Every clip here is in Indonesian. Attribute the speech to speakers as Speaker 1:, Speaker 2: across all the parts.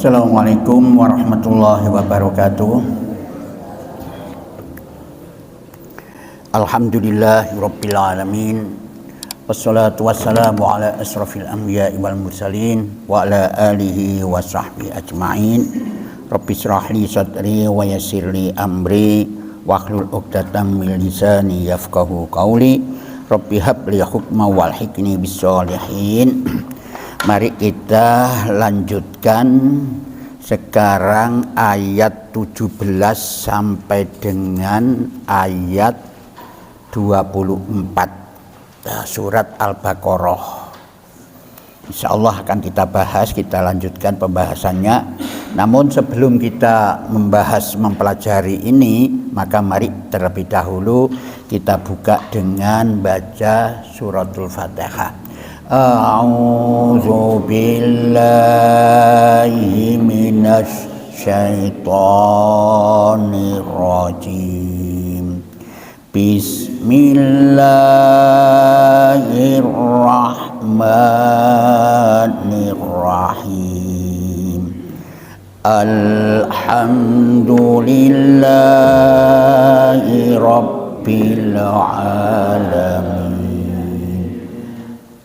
Speaker 1: Assalamualaikum warahmatullahi wabarakatuh. Alhamdulillahirabbil alamin. Wassalatu wassalamu ala asrafil anbiya'i wal mursalin wa ala alihi wa sahbihi ajma'in. Rabbi shrah li sadri wa yassir li amri wahlul 'uqdatam min lisani yafqahu qawli. Rabbi hab li hukma wal hikni bis sholihin. Mari kita lanjutkan sekarang ayat 17 sampai dengan ayat 24 surat Al-Baqarah. Insyaallah akan kita bahas, kita lanjutkan pembahasannya. Namun sebelum kita mempelajari ini, maka mari terlebih dahulu kita buka dengan baca suratul Fatihah. A'udzu billahi minasy syaithanir rajim. Bismillahirrahmanirrahim. Alhamdulillahi rabbil alamin.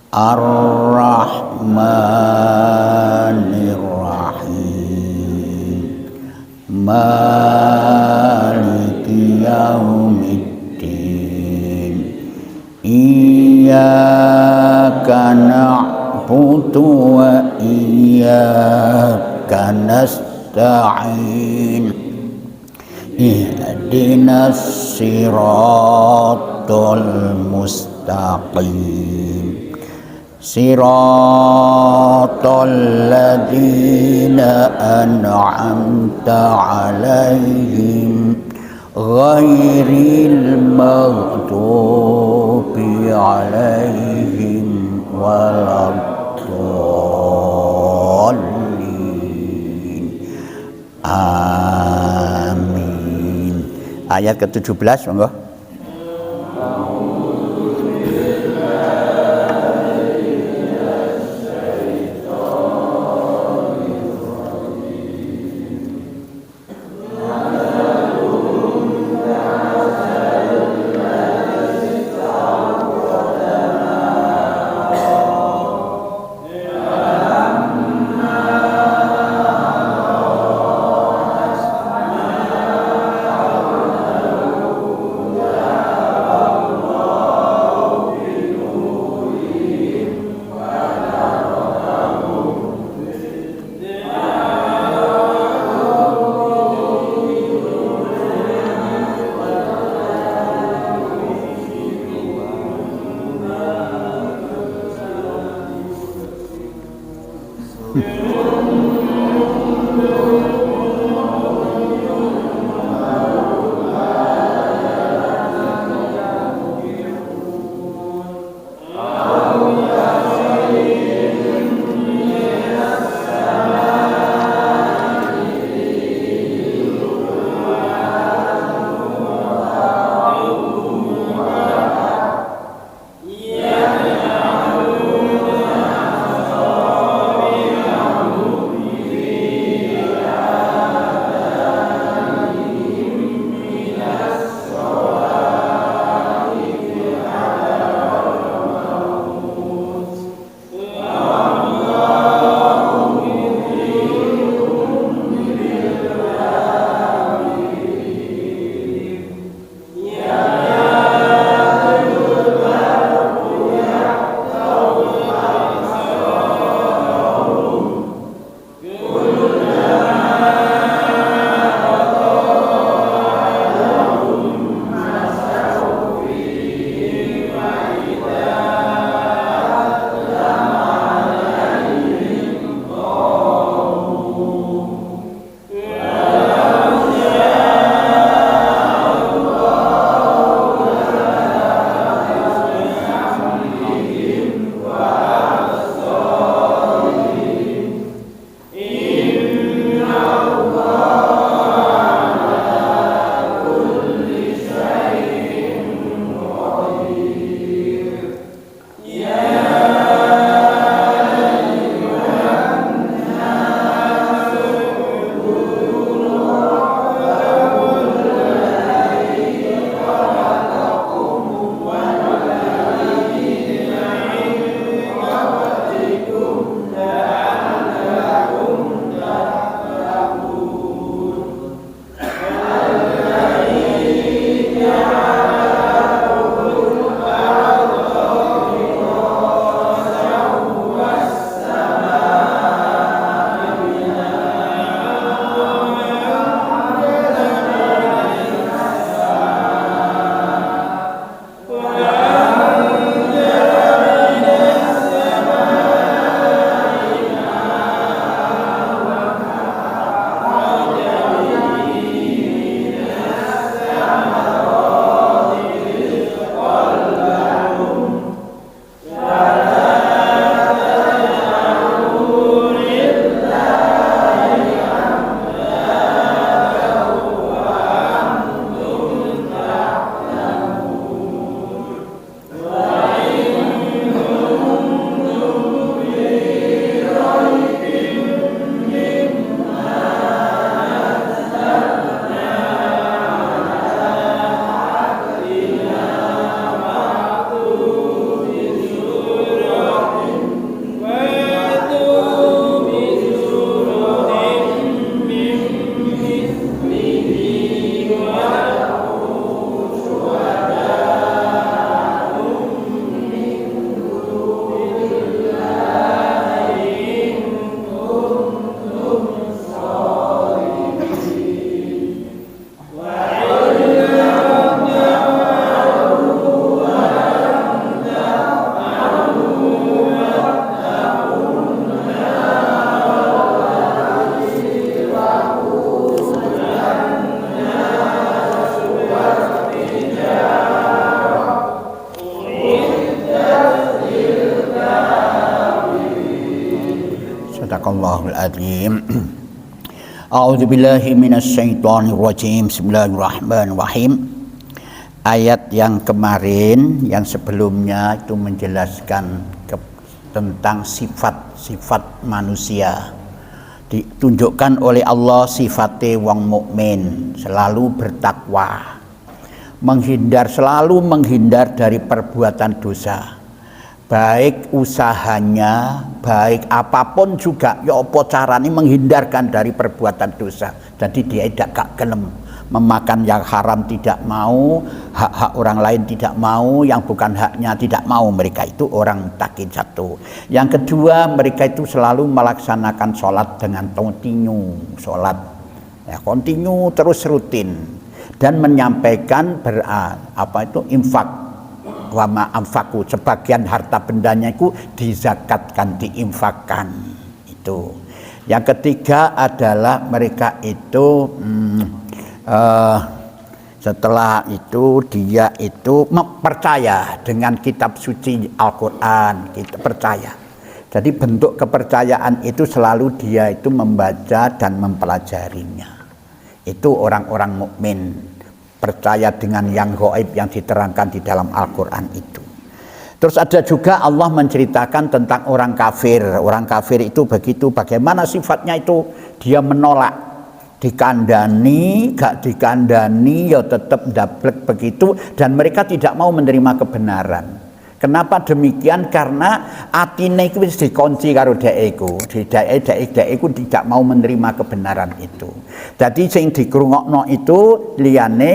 Speaker 1: Ar-Rahmanir-Rahim. Maliki yaumiddin. Iyyaka na'budu wa iyyaka nasta'in. Ihdinas siratal mustaqim. Siratal ladzina an'amta 'alaihim ghairil maghdubi 'alaihim waladdallin. Amin. Ayat ke-17 monggo. Astagfirullahaladzim. A'udzubillahi minasyaitonirrajim. Bismillahirrahmanirrahim. Ayat yang kemarin, yang sebelumnya itu menjelaskan tentang sifat-sifat manusia. Ditunjukkan oleh Allah sifatnya wong mukmin, selalu bertakwa, selalu menghindar dari perbuatan dosa, baik usahanya, baik apapun juga, ya apa caranya menghindarkan dari perbuatan dosa. Jadi dia tidak gelem memakan yang haram, tidak mau, hak-hak orang lain tidak mau, yang bukan haknya tidak mau. Mereka itu orang mutakin satu. Yang kedua, mereka itu selalu melaksanakan sholat dengan kontinu, sholat ya, kontinu terus rutin, dan menyampaikan infak, wama amfaku, sebagian harta bendanya itu dizakatkan, diinfakkan. Itu. Yang ketiga adalah mereka itu setelah itu dia itu percaya dengan kitab suci Al-Quran, kita percaya. Jadi bentuk kepercayaan itu selalu dia itu membaca dan mempelajarinya. Itu orang-orang mukmin, percaya dengan yang gaib yang diterangkan di dalam Al-Quran itu. Terus ada juga Allah menceritakan tentang orang kafir. Orang kafir itu begitu, bagaimana sifatnya itu, dia menolak, dikandani, gak dikandani ya tetap dablek begitu, dan mereka tidak mau menerima kebenaran. Kenapa demikian? Karena atine iku wis dikunci karo dheiku. Dheiku tidak mau menerima kebenaran itu. Jadi sing dikrungokno itu liyane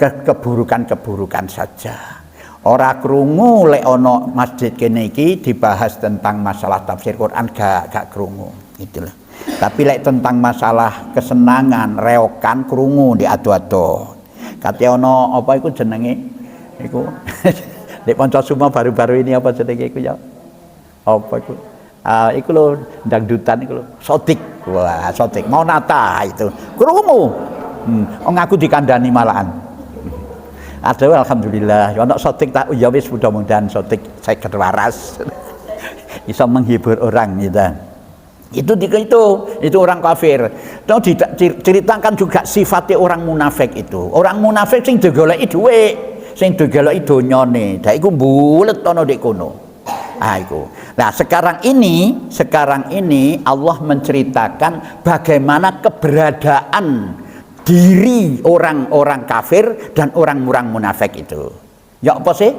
Speaker 1: keburukan-keburukan saja. Ora krungu lek ana masjid kene iki dibahas tentang masalah tafsir Quran, gak krungu. Itulah. Tapi lek tentang masalah kesenangan, reokan, krungu di ado-ado. Kate ana apa iku jenenge? Iku di Poncosuma baru-baru ini apa jenenge iku ya? Apa iku? Iku lho dangdutan iku lho, sotik. Wah, sotik. Mau nata itu. Krungu. Ngaku dikandani malahan. Ada alhamdulillah. Ana sotik tak ya wis mudah-mudahan sotik saya waras. Bisa menghibur orang gitu. Itu orang kafir. Tahu diceritakan juga sifatnya orang munafik itu. Orang munafik sing digoleki dhuwit, sing digoleki donyane. Dak iku mbulet ana nek kono. Iku. Nah, sekarang ini Allah menceritakan bagaimana keberadaan diri orang-orang kafir dan orang-orang munafik itu. Ya apa sih?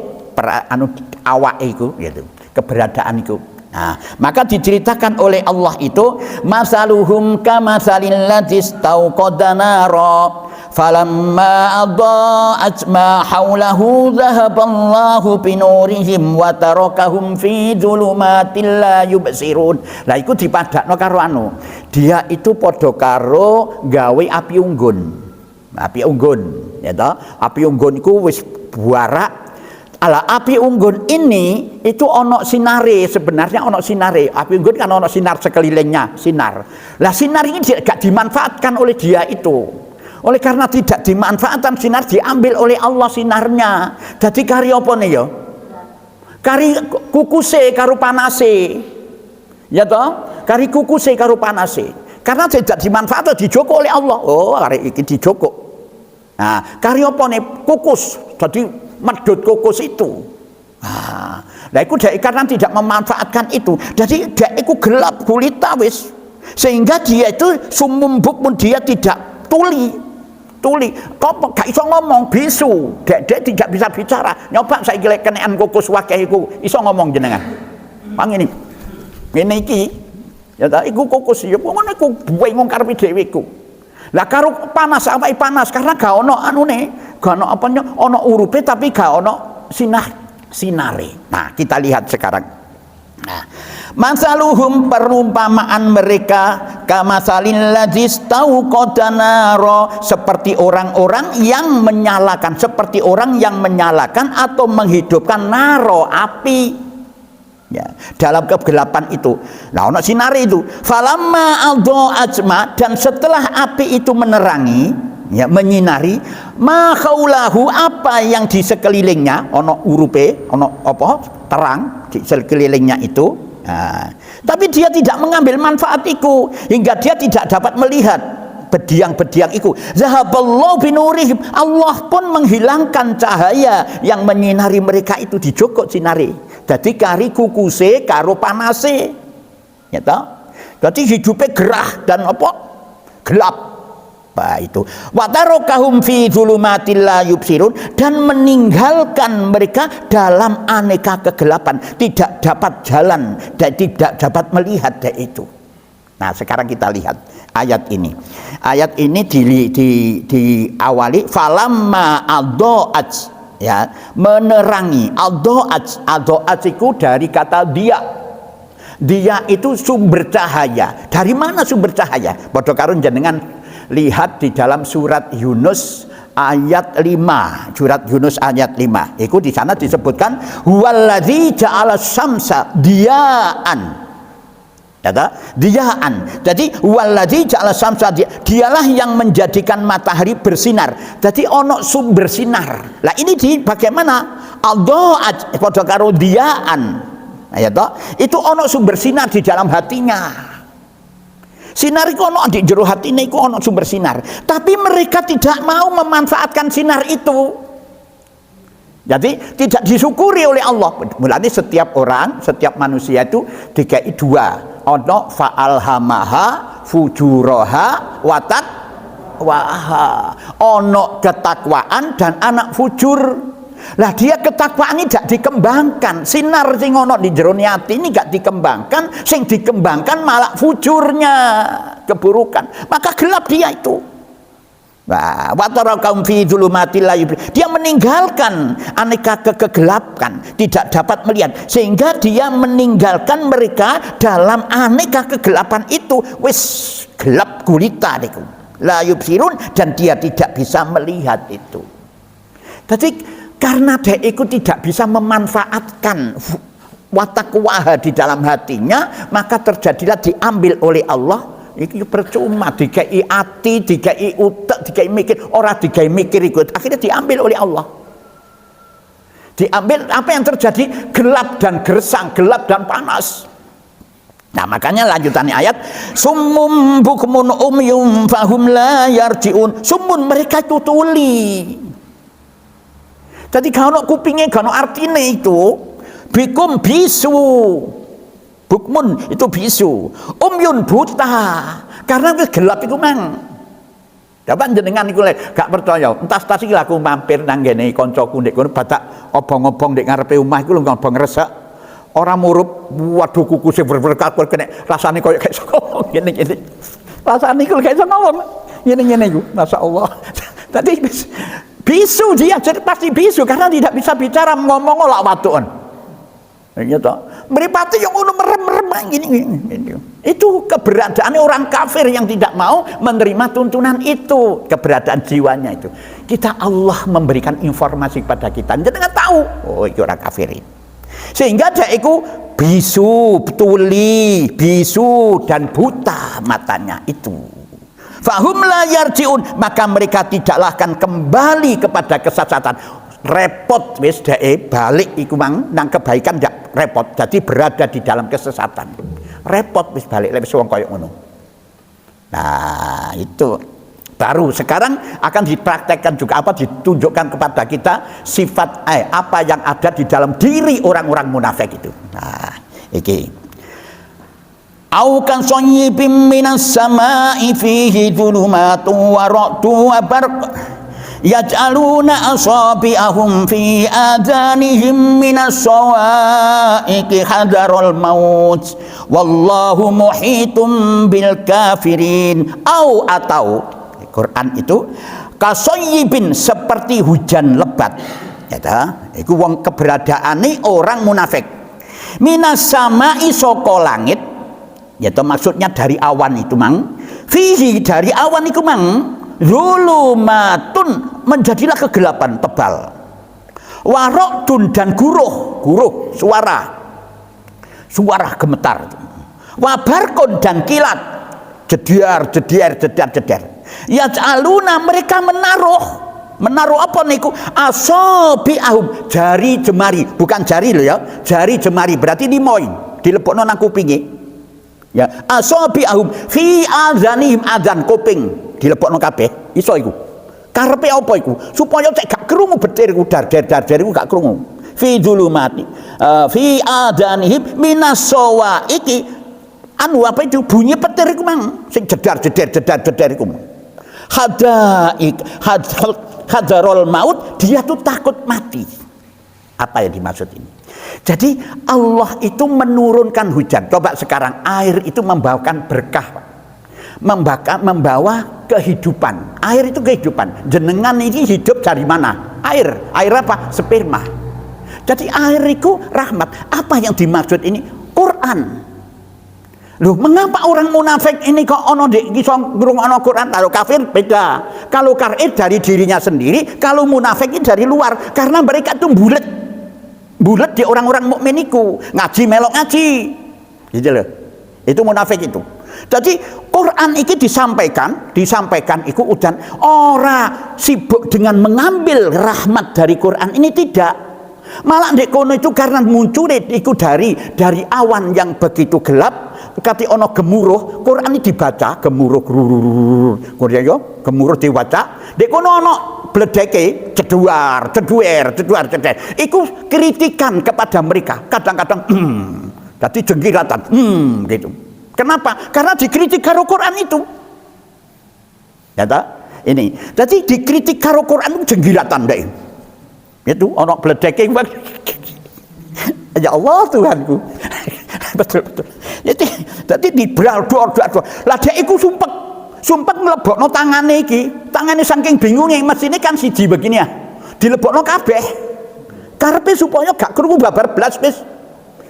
Speaker 1: Awake iku gitu. Keberadaan iku. Nah, maka diceritakan oleh Allah itu masaluhum kamasalil ladzi istauqada nara falamma adaa'at ma haulahu dhahaballahu binurihim wa tarakahum fi dhulumatil la yubsirun. Lah iku dipadakno karo dia itu padha karo gawe api unggun. Api unggun, ya toh? Api unggun iku wis buarak. Ala api unggun ini itu ono sinare, sebenarnya ono sinare. Api unggun kan ono sinar sekelilingnya, sinar. Lah sinar ini gak dimanfaatkan oleh dia itu. Oleh karena tidak dimanfaatkan sinar, diambil oleh Allah sinarnya. Jadi kari apa nih ya? Kari kukuse karo panase. Ya toh? Kari kukuse karo panase. Karena tidak dimanfaatkan, dijoko oleh Allah. Oh, kari iki dijoko. Nah, kari apa nih? Kukus. Jadi medut kukus itu. Nah itu karena tidak memanfaatkan itu, jadi dia itu gelap gulita wis, sehingga dia itu sumum bukmun, dia tidak tuli. Kok gak iso ngomong, bisu, dia tidak bisa bicara. Nyoba saya gilek kenaan kukus wakeh iku iso ngomong jenengan. Pang ini iki ya ta iku kukus ya ngono iku bingung karepe dhewe iku. Lah karo panas, apa panas karena gak ono anune, gak ono apanya, ono urupe tapi gak ono sinare. Nah, kita lihat sekarang. Nah, masaluhum, perumpamaan mereka kamasalil ladzi istauqada nara, seperti orang-orang yang menyalakan, atau menghidupkan naro, api. Ya, dalam kegelapan itu. Nah, ono sinare itu. Falamma adaa'at ma, dan setelah api itu menerangi, ya, menyinari ma khaulahu, apa yang di sekelilingnya, ono urupe, ono apa? Terang di sekelilingnya itu, Tapi dia tidak mengambil manfaat itu hingga dia tidak dapat melihat bediang-bediang itu. Zahaballahu binurihim, Allah pun menghilangkan cahaya yang menyinari mereka itu, dijokok sinari. Jadi kari kukuse karo panase. Ya toh? Jadi hidupnya gerah dan apa? Gelap. Nah, itu watarokahum fi dzulumatil la yubsirun, dan meninggalkan mereka dalam aneka kegelapan, tidak dapat jalan dan tidak dapat melihat itu. Nah, sekarang kita lihat ayat ini. Ayat ini diawali falamma adha'at, ya, menerangi. Adha'at itu dari kata dia. Dia itu sumber cahaya. Dari mana sumber cahaya? Padha karo jenengan lihat di dalam surat Yunus ayat 5. Surat Yunus ayat 5. Itu di sana disebutkan huwallazi ja'ala syamsa diya'an. Ya, diya'an. Jadi huwallazi ja'ala syamsa, dialah yang menjadikan matahari bersinar. Jadi ono sumber sinar. Lah ini bagaimana? Adha'at padha karo diya'an. Ya toh, itu ono sumber sinar di dalam hatinya. Sinar itu ono di jero hatine, itu ono sumber sinar. Tapi mereka tidak mau memanfaatkan sinar itu. Jadi tidak disyukuri oleh Allah. Mulanya setiap orang, setiap manusia itu dikai dua. Ono fa'alhamaha fujuraha watat waha. Ono ketakwaan dan anak fujur. Lah dia ketakwaan ini tidak dikembangkan, sinar sing ono di jero ati ini gak dikembangkan, sing dikembangkan malah fujurnya, keburukan, maka gelap dia itu. Nah, watarakaum fi dzulumatil la yubsirun, dia meninggalkan aneka kegelapan, tidak dapat melihat, sehingga dia meninggalkan mereka dalam aneka kegelapan itu, wis gelap gulita niku, la yubsirun, dan dia tidak bisa melihat itu. Jadi karena dia itu tidak bisa memanfaatkan watakwaha di dalam hatinya, maka terjadilah diambil oleh Allah. Itu percuma, dikai hati, dikai utak, dikai mikir, orang dikai mikir ikut, akhirnya diambil oleh Allah. Diambil, apa yang terjadi? Gelap dan gersang, gelap dan panas. Nah, makanya lanjutannya ayat summum bukmun umyum fahum la yarjiun. Summun, mereka itu tuli. Jadi kalau kupingnya kalau artinya itu bikum bisu, bukmun itu bisu, umyun buta, karena gelap itu mang. Dapat jenengan iku lek gak percaya, entas tas iki aku mampir nang ngene kancaku ndek kono batak obong-obong ndek ngarepe omah iku lho obong resek. Ora murup, waduh kuku sing berberkat kena rasane koyo kayak sokong ngene-ngene. Rasane iku kayak sokong. Ngene-ngene iku, masyaallah. Tadi bisu dia, pasti bisu karena tidak bisa bicara, ngomong olak watuan. Gitu. Meripati yang udah merem-merem gini. Itu keberadaan orang kafir yang tidak mau menerima tuntunan itu, keberadaan jiwanya itu. Kita Allah memberikan informasi pada kita, jangan tahu. Oh, itu orang kafir ini. Sehingga dia itu bisu, tuli, bisu dan buta matanya itu. Fahum la yarjiun, maka mereka tidaklah akan kembali kepada kesesatan. Repot wis dhek balik iku mang nang kebaikan ndak repot, jadi berada di dalam kesesatan. Repot wis balik wis wong koyo ngono. Nah, itu baru sekarang akan dipraktekkan juga, apa ditunjukkan kepada kita sifat apa yang ada di dalam diri orang-orang munafik itu. Nah, iki au kan sayyibin minas sama'i fihi dhulumatun wa ra'dun wa barq yaj'aluna asabi'ahum fi adanihim minas sawa'iqi hadarul maut wallahu muhitum bil kafirin. Au atau Quran itu kasayyibin, seperti hujan lebat, ya ta, iku wong keberadaane orang munafik, minas sama'i saka langit, yaitu maksudnya dari awan itu mang, fihi dari awan itu mang, zulumatun menjadilah kegelapan tebal, warokdun dan guruh suara gemetar, wabarkon dan kilat, jedar. Yaj'aluna, mereka menaruh apa niku? Asabi'ahum, jari jemari, bukan jari loh ya, jari jemari berarti limoin. dilebokno nang kupinge. Ya, asabi'ahum fi adzanihim, adzan kuping dilebokno kabeh. Iso iku. Karepe apa iku? Supaya cek gak krungu betirku dar-dar-dar iku gak krungu. Fi dzulumati. Fi adzanihim minas sawaiki. Anu apa itu bunyi petir iku mang sing jedar-jedar iku. Hadarul maut, dia tuh takut mati. Apa yang dimaksud ini? Jadi Allah itu menurunkan hujan. Coba sekarang air itu membawakan berkah, Pak. Membawa kehidupan. Air itu kehidupan. Jenengan ini hidup dari mana? Air. Air apa? Sperma. Jadi air itu rahmat. Apa yang dimaksud ini? Quran. Loh, mengapa orang munafik ini kok ono iso ngrungokno Quran? Kalau kafir beda. Kalau kafir dari dirinya sendiri, kalau munafik ini dari luar, karena mereka itu bulet di orang-orang mukmin iku, ngaji melok ngaji. Gitu loh. Itu munafik itu. Jadi Quran ini disampaikan iku udan ora sibuk dengan mengambil rahmat dari Quran ini, tidak. Malah ndek kono itu karena muncul itu dari awan yang begitu gelap. Kati ono gemuruh, Quran ini dibaca, gemuruh gemuruh dibaca. Dek kono ono bledeke ceduar. Iku kritikan kepada mereka. Kadang-kadang jadi jenggiratan, gitu. Kenapa? Karena dikritik karo Quran itu. Ya tak? Ini. Jadi dikritik karo Quran itu jenggiratan deh. Itu ono bledeke. Ya Allah Tuhanku. Betul. Jadi dibral dor. Lah dia iku sumpet mlebokno tangane iki. Tangane saking bingunge, mesine kan siji begini ya. Dilebokno kabeh. Karepe supaya gak krungu babar blas wis.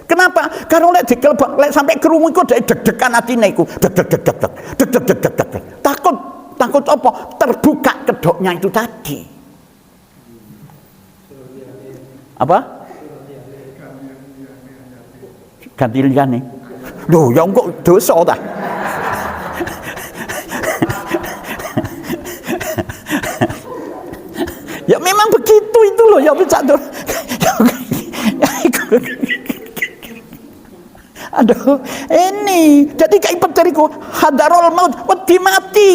Speaker 1: Kenapa? Karena lek dikelebok lek sampai krungu iku deg-degan atine iku. Deg. Takut apa? Terbuka kedoknya itu tadi. Apa? Ganti liyane. Loh, ya kok dosa ta? Ya memang begitu itu loh, ya bisa tuh. Aduh, ini jadi kayak peteriku hadarul maut, wedi mati.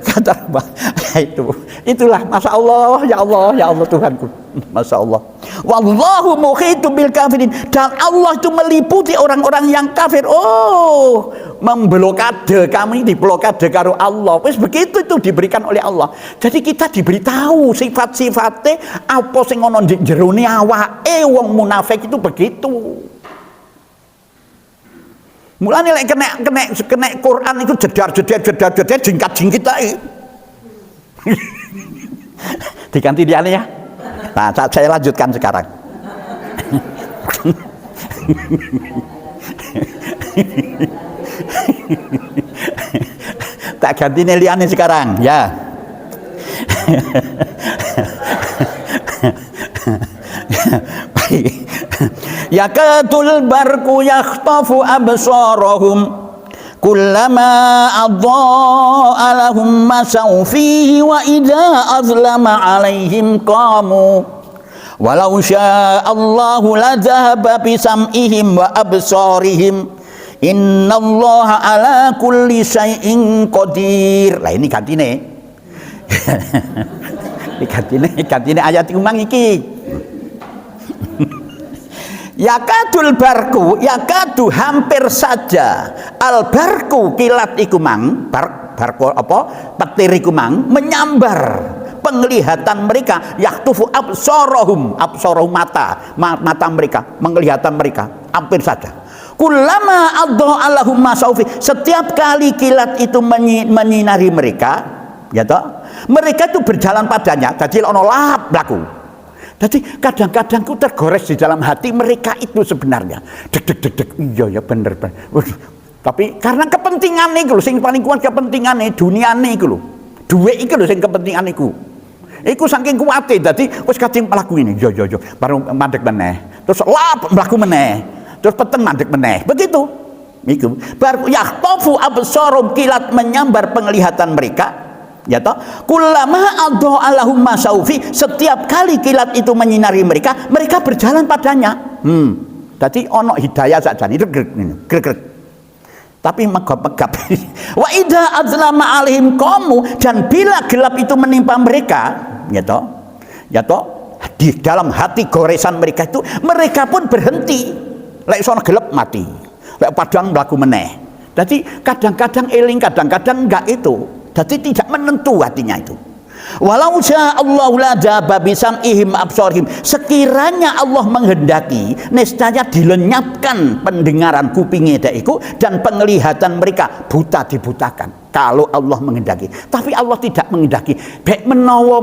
Speaker 1: Kata itulah Masya Allah, ya Allah Tuhanku, Masya Allah. Wallahu muhitu bil kafirin, dan Allah itu meliputi orang-orang yang kafir. Oh, memblokade, kami diblokade karo Allah. Wis begitu itu diberikan oleh Allah. Jadi kita diberitahu sifat-sifatnya apa sing ono ndek jerone awake wong munafik itu begitu. Mulane lek kena Quran itu jedar jingkat-jingkit ae. Diganti dia ya. Nah, saya lanjutkan sekarang. Tak ganti liane sekarang, ya. Yakatul barku yakhtafu absarahum kullama adha'a lahum masaw fihi wa idza azlama alaihim qamu walau syaa Allahu la dhahaba bi sam'ihim wa absarihim innallaha ala kulli syai'in qadir. Lah ini gantine. Gantine ayat umang iki. Yakadul barku, yakadu hampir saja al barku kilat iku mang barku apa petir iku mang menyambar penglihatan mereka, yaktufu absarahum mata mereka, penglihatan mereka hampir saja. Kullama adha lahum masaufi, setiap kali kilat itu menyinari mereka, ya toh, mereka itu berjalan padanya, jadi ono lap laku. Jadi kadang-kadang ku tergores di dalam hati mereka itu sebenarnya deg. Iya ya bener. Tapi karena kepentingan iku lho sing paling kuat, kepentingan dunia iku lho. Duit iku lho sing kepentingan iku. Iku saking kuwate dadi wis kadung mlaku ini. Yo baru mandek meneh. Terus lap mlaku meneh. Terus peteng mandek meneh. Begitu. Iku baru yahtafu absarum, kilat menyambar penglihatan mereka. Ya toh, kullama adha'a lahum masaufi, setiap kali kilat itu menyinari mereka, mereka berjalan padanya. Jadi ono hidayah saja ini grek. Tapi megap-megap. Wa idza azlama alaihim qamu, dan bila gelap itu menimpa mereka, ya toh, di dalam hati goresan mereka itu, mereka pun berhenti. Lek sono gelap mati, lek padang mlaku meneh. Jadi kadang-kadang eling, kadang-kadang enggak itu. Jadi tidak menentu hatinya itu. Walau sya'allahu la dzaba bisam'ihim absarihim, sekiranya Allah menghendaki, nescaya dilenyapkan pendengaran kupingnya daiku dan penglihatan mereka buta dibutakan. Kalau Allah menghendaki. Tapi Allah tidak menghendaki. Bek menawa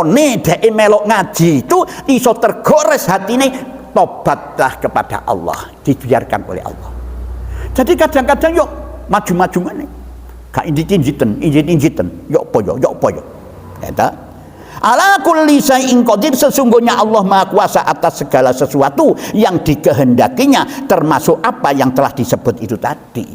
Speaker 1: ne dek melok ngaji itu iso tergores hatine, tobatlah kepada Allah, dibiarkan oleh Allah. Jadi kadang-kadang yuk maju-maju meneh. Kak injit-injiten, yok poyo. Kata, ala kulli syai'in qadir, sesungguhnya Allah Maha Kuasa atas segala sesuatu yang dikehendakinya, termasuk apa yang telah disebut itu tadi.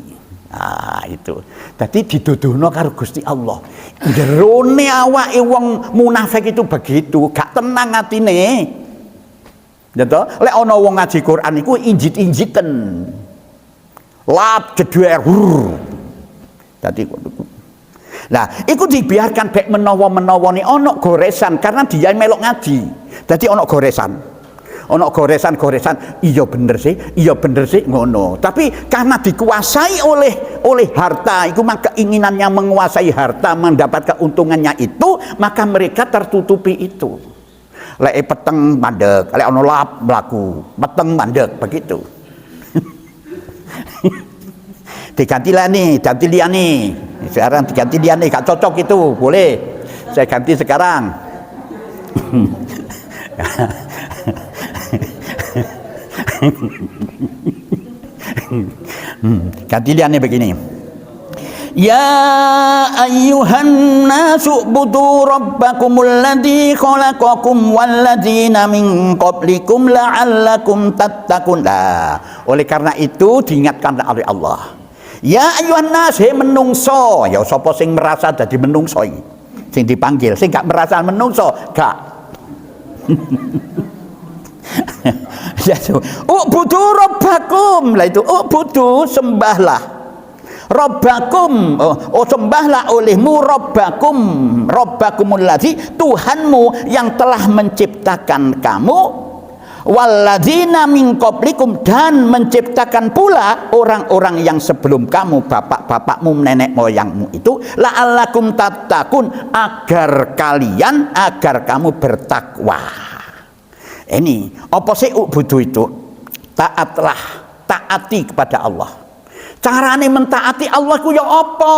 Speaker 1: Nah, itu. Tadi diduduhno karo Gusti Allah. Jerone awake wong munafik itu begitu, gak tenang atine. Ya toh, lek ana wong ngaji Quran iku injit-injiten. Lap jedher. Tadi nah, itu dibiarkan baik menawa nih ono goresan karena dia melok ngaji. Jadi ono goresan, iya bener sih ngono. Tapi karena dikuasai oleh harta, itu maka keinginannya menguasai harta, mendapat keuntungannya itu, maka mereka tertutupi itu. Lek peteng mandek, lek ono lap mlaku, peteng mandek begitu. Diganti dia nih. Sekarang diganti dia nih, gak cocok itu, boleh. Saya ganti sekarang. Ganti dia nih begini. Ya ayyuhan nasu budu rabbakumul ladzi khalaqakum walladzina min qablikum la'allakum tattaqun. Oleh karena itu diingatkan oleh Allah. Ya ayyuhan nas, he menungso, ya sapa sing merasa dadi menungso iki. Sing dipanggil, sing gak merasa menungso, gak. Ya, ubudu rabbakum. Lah itu ubudu, sembahlah. Rabbakum, sembahlah olehmu rabbakumul ladzi, Tuhanmu yang telah menciptakan kamu, walladzina min qablikum, dan menciptakan pula orang-orang yang sebelum kamu, bapak-bapakmu, nenek moyangmu itu, la'allakum tattaqun, agar kamu bertakwa. Ini apa sih ubudu itu? Taati kepada Allah. Carane mentaati Allah ku ya apa?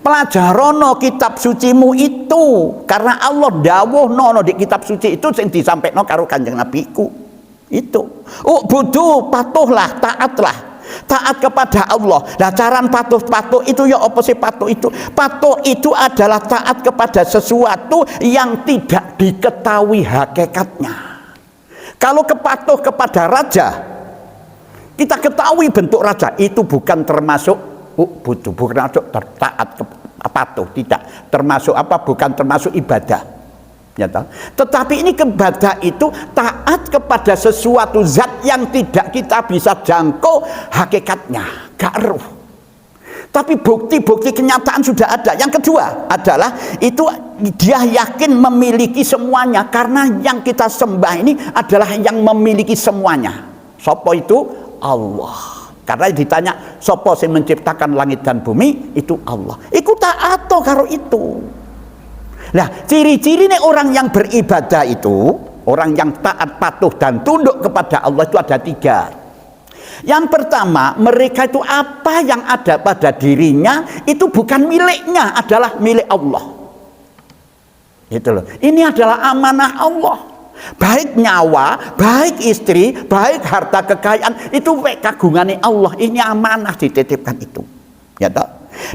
Speaker 1: Pelajarono kitab sucimu itu, karena Allah dawuhno di kitab suci itu sing disampaikan karo Kanjeng Nabi ku itu. Ubudu, patuhlah, taat kepada Allah. Nah, cara patuh itu ya apa sih patuh itu? Patuh itu adalah taat kepada sesuatu yang tidak diketahui hakikatnya. Kalau kepatuh kepada raja, kita ketahui bentuk raja, itu bukan termasuk butuh, bukan termasuk taat patuh, tidak termasuk apa, bukan termasuk ibadah, ya toh? Tetapi ini ibadah itu taat kepada sesuatu zat yang tidak kita bisa jangkau hakikatnya, gak eruh. Tapi bukti-bukti kenyataan sudah ada. Yang kedua adalah itu dia yakin memiliki semuanya, karena yang kita sembah ini adalah yang memiliki semuanya. Sopo itu? Allah. Karena ditanya sopo sing menciptakan langit dan bumi, itu Allah. Iku taat karo itu. Nah, ciri-ciri nih orang yang beribadah itu, orang yang taat, patuh dan tunduk kepada Allah itu ada 3. Yang pertama, mereka itu apa yang ada pada dirinya itu bukan miliknya, adalah milik Allah. Itu loh. Ini adalah amanah Allah. Baik nyawa, baik istri, baik harta kekayaan, itu kagungannya Allah. Ini amanah dititipkan itu. Ya toh?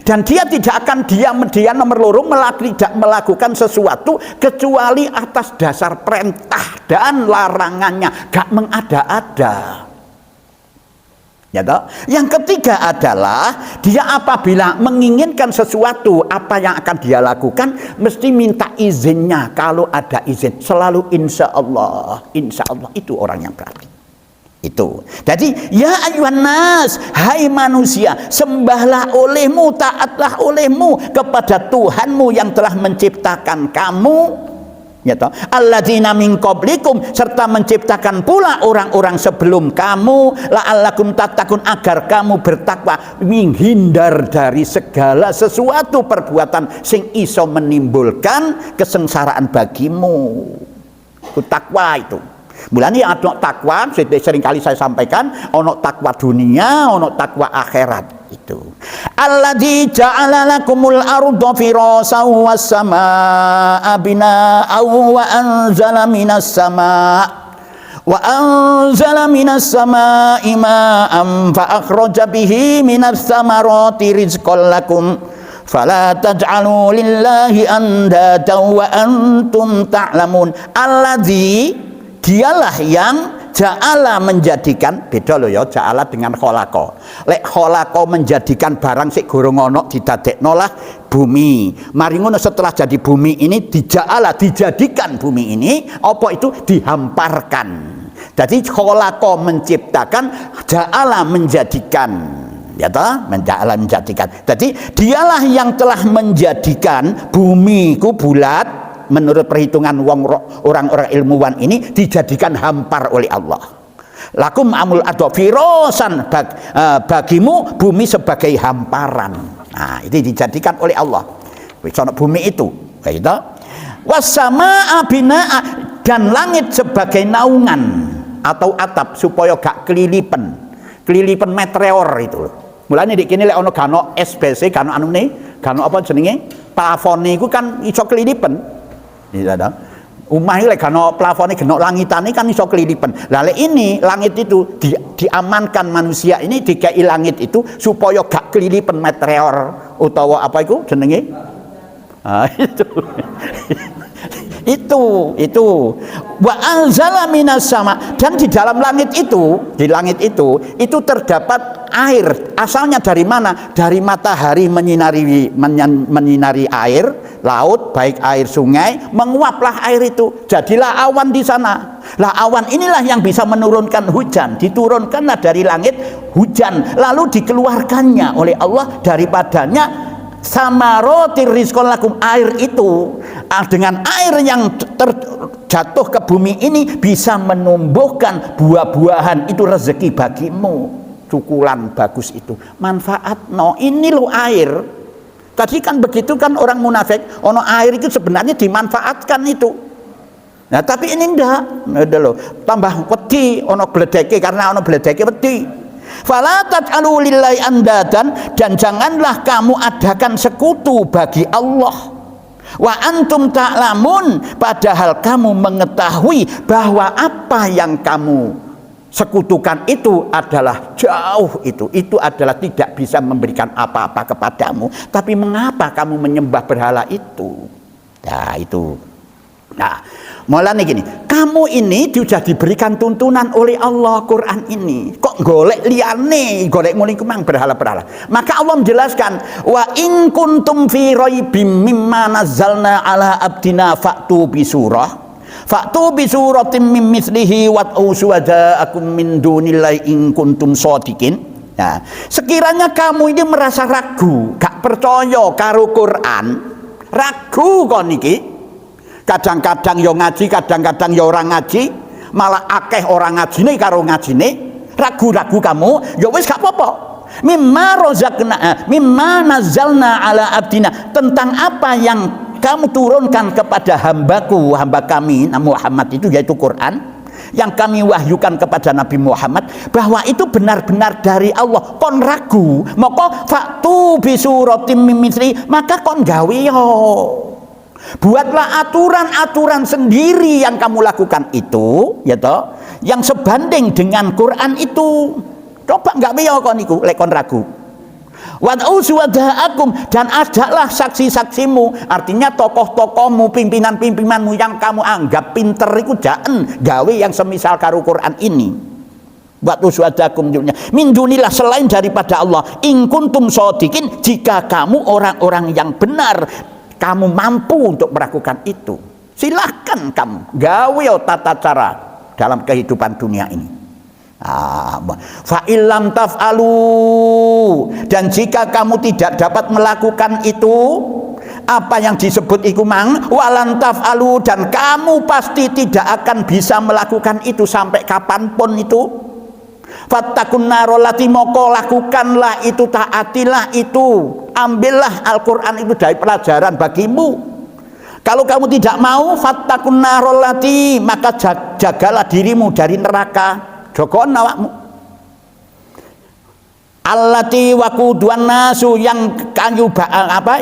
Speaker 1: Dan dia tidak akan dia nomor loro tidak melakukan sesuatu kecuali atas dasar perintah dan larangannya, gak mengada-ada. Ya toh? Yang ketiga adalah dia apabila menginginkan sesuatu, apa yang akan dia lakukan mesti minta izinnya. Kalau ada izin selalu insya Allah itu orang yang berarti. Itu. Jadi ya ayuhan nas, hai manusia, sembahlah olehmu, taatlah olehmu kepada Tuhanmu yang telah menciptakan kamu, ya toh, alladzina min qablikum, serta menciptakan pula orang-orang sebelum kamu, la'allakum tattaqun, agar kamu bertakwa, menghindar dari segala sesuatu perbuatan sing iso menimbulkan kesengsaraan bagimu. Itu takwa itu. Mulanya yang ada takwa, sering kali saya sampaikan, ono takwa dunia, ono takwa akhirat itu. Alladzi ja'ala lakumul arda firasan was samaa'a bina'an wa anzala minas samaa'i ma'an fa akhraja bihi minas samarati rizqan lakum fala taj'alu lillahi andada wa antum ta'lamun. Alladzi, dialah yang ja'ala menjadikan, beda loh ya ja'ala dengan kholako. Lek kholako menjadikan barang sik gorong ono didadekno lah bumi. Mari ngono setelah jadi bumi ini dijadikan bumi ini apa itu dihamparkan. Jadi kholako menciptakan, ja'ala menjadikan. Ya toh, menja'ala menjadikan. Jadi dialah yang telah menjadikan bumi ku bulat. Menurut perhitungan orang-orang ilmuwan ini dijadikan hampar oleh Allah. Lakum amul ado firosan, bagimu bumi sebagai hamparan. Nah, itu dijadikan oleh Allah. Sono bumi itu, gitu. Wasama abina, dan langit sebagai naungan atau atap supaya gak kelilipan meteor itu. Mulanya di kini lek ono gano SBC, gano anune, gano apa jenenge? Plafon niku kan iso kelilipan. Tidak, umah ini kalau plafon ini langitan ini kan iso kelilipan. Lalu ini langit itu diamankan manusia ini dikai langit itu supaya gak kelilipan meteor utawa apa itu jenenge? Itu wa anzala minas sama, dan di dalam langit itu, terdapat air. Asalnya dari mana? Dari matahari menyinari air laut, baik air sungai, menguaplah air itu, jadilah awan di sana. Lah awan inilah yang bisa menurunkan hujan. Diturunkanlah dari langit hujan, lalu dikeluarkannya oleh Allah daripadanya samaroti rizqan lakum, air itu dengan air yang terjatuh ke bumi ini bisa menumbuhkan buah-buahan, itu rezeki bagimu, cukulan bagus itu manfaat. No, ini lo air tadi kan begitu kan orang munafik, ono air itu sebenarnya dimanfaatkan itu. Nah tapi ini enggak, udah lo tambah wedi, ono bledeke karena ono bledeke wedi. Fala taj'alu lillahi andadan, dan janganlah kamu adakan sekutu bagi Allah. Wa antum ta'lamun, padahal kamu mengetahui bahwa apa yang kamu sekutukan itu adalah jauh, itu adalah tidak bisa memberikan apa-apa kepadamu. Tapi mengapa kamu menyembah berhala itu? Nah itu. Nah, mulanya gini, kamu ini sudah diberikan tuntunan oleh Allah Quran ini. Kok golek liane, golek nguling kemang berhala-berhala. Maka Allah menjelaskan, wa in kuntum fi raibim mimma nazzalna ala abdina fa'tu bi suratin min mithlihi wad'u syuhada'akum min dunillahi in kuntum shadiqin. Nah, sekiranya kamu ini merasa ragu, gak percaya karo Quran, ragu kon iki. Kadang-kadang yo ngaji, kadang-kadang yo orang ngaji, malah akeh orang ngaji nih karo ngaji nih, ragu-ragu kamu, yo wis gak apa-apa. Mimma nazzalna ala abdina, tentang apa yang kamu turunkan kepada hambaku, hamba kami Muhammad itu yaitu Quran, yang kami wahyukan kepada Nabi Muhammad, bahwa itu benar-benar dari Allah. Kon ragu, maka faktu bisuratim mimithli, maka kon gawe yo. Buatlah aturan-aturan sendiri yang kamu lakukan itu, ya toh, yang sebanding dengan Quran itu. Coba nggak biyo kon iku lek kon ragu. Wad'u syuhada'akum, dan ajaklah saksi-saksimu, artinya tokoh-tokohmu, pimpinan-pimpinanmu yang kamu anggap pinter iku jaen gawe yang semisal karo Quran ini. Wa uswatakum min dunillah, selain daripada Allah. In kuntum shodiqin, jika kamu orang-orang yang benar, kamu mampu untuk melakukan itu. Silahkan kamu gawe tata cara dalam kehidupan dunia ini. Fa illam taf'alu, dan jika kamu tidak dapat melakukan itu, apa yang disebut iku mang, walan taf'alu, dan kamu pasti tidak akan bisa melakukan itu sampai kapanpun itu. Fattakun narolati, moko lakukanlah itu, taatilah itu, ambillah Al-Quran itu dari pelajaran bagimu. Kalau kamu tidak mau, fattakun narolati, maka jagalah dirimu dari neraka. Jogon awakmu. Allati waquduan nasu, yang kayu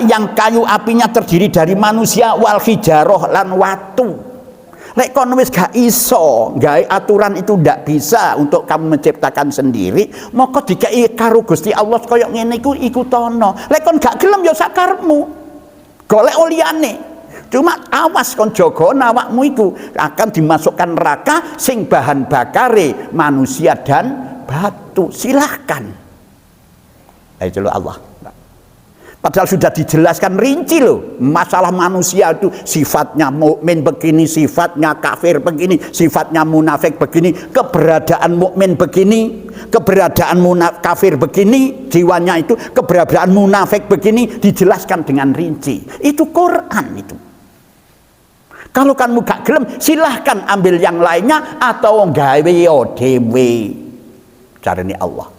Speaker 1: yang kayu apinya terdiri dari manusia, wal hijaroh, lan watu. Lek kon wis gak iso gawe aturan itu, ndak bisa untuk kamu menciptakan sendiri, moko dikei karo Gusti Allah koyo ngene iku tono. Lek kon gak gelem ya sakarepmu, golek liyane. Cuma awas kon jaga awakmu iku akan dimasukkan neraka sing bahan bakare manusia dan batu. Silahkan. Itu loh Allah. Padahal sudah dijelaskan rinci loh, masalah manusia itu sifatnya mukmin begini, sifatnya kafir begini, sifatnya munafik begini, keberadaan mukmin begini, keberadaan kafir begini, jiwanya itu, keberadaan munafik begini, dijelaskan dengan rinci. Itu Quran itu. Kalau kamu gak gelem, silahkan ambil yang lainnya atau gawe dhewe. Carane Allah.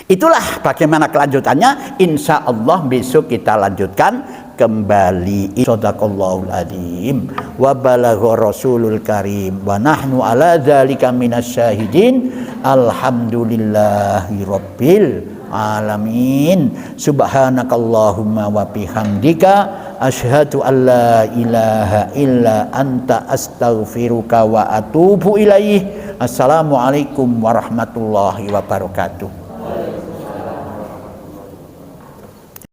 Speaker 1: Itulah bagaimana kelanjutannya. Insya Allah besok kita lanjutkan kembali. Shadaqallahul adzim wa balagha rasulul karim wa nahnu ala dzalika minasyahidin. Alhamdulillahi rabbil alamin. Subhanakallahumma wa bihamdika asyhadu an la ilaha illa anta astaghfiruka wa atubu ilaih. Assalamualaikum warahmatullahi wabarakatuh.